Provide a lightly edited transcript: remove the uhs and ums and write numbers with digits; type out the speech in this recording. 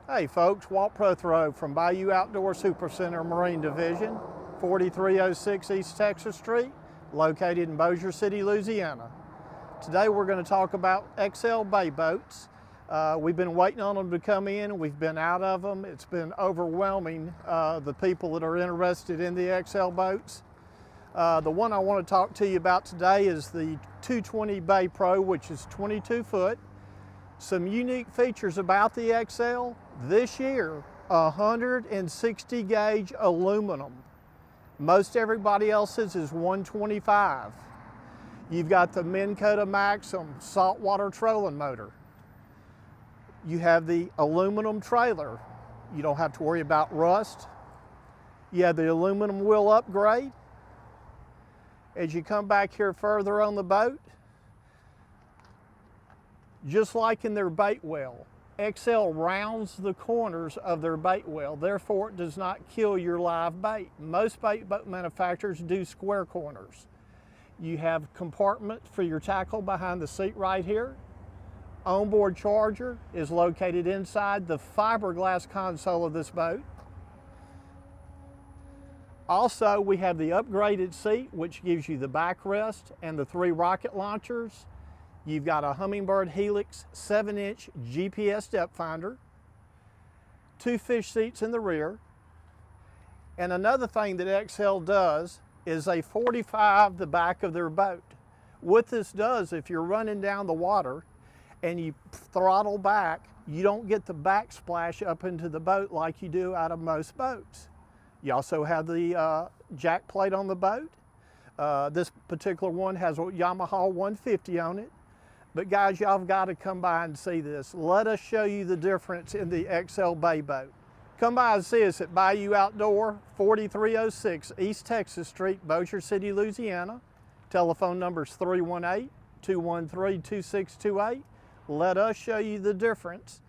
Hey folks, Walt Prothero from Bayou Outdoor Supercenter Marine Division, 4306 East Texas Street, located in Bossier City, Louisiana. Today we're going to talk about XL bay boats. We've been waiting on them to come in. We've been out of them. It's been overwhelming, the people that are interested in the XL boats. The one I want to talk to you about today is the 220 Bay Pro, which is 22 foot. Some unique features about the XL. This year, 160 gauge aluminum. Most everybody else's is 125. You've got the Minn Kota Maxim saltwater trolling motor. You have the aluminum trailer. You don't have to worry about rust. You have the aluminum wheel upgrade. As you come back here further on the boat, just like in their bait well, XL rounds the corners of their bait well, therefore it does not kill your live bait. Most bait boat manufacturers do square corners. You have compartment for your tackle behind the seat right here. Onboard charger is located inside the fiberglass console of this boat. Also, we have the upgraded seat, which gives you the backrest and the 3 rocket launchers. You've got a Humminbird Helix 7-inch GPS depth finder, 2 fish seats in the rear. And another thing that XL does is they fortify the back of their boat. What this does, if you're running down the water and you throttle back, you don't get the backsplash up into the boat like you do out of most boats. You also have the jack plate on the boat. This particular one has a Yamaha 150 on it. But guys, y'all have got to come by and see this. Let us show you the difference in the XL bay boat. Come by and see us at Bayou Outdoor, 4306 East Texas Street, Bossier City, Louisiana. Telephone number is 318-213-2628. Let us show you the difference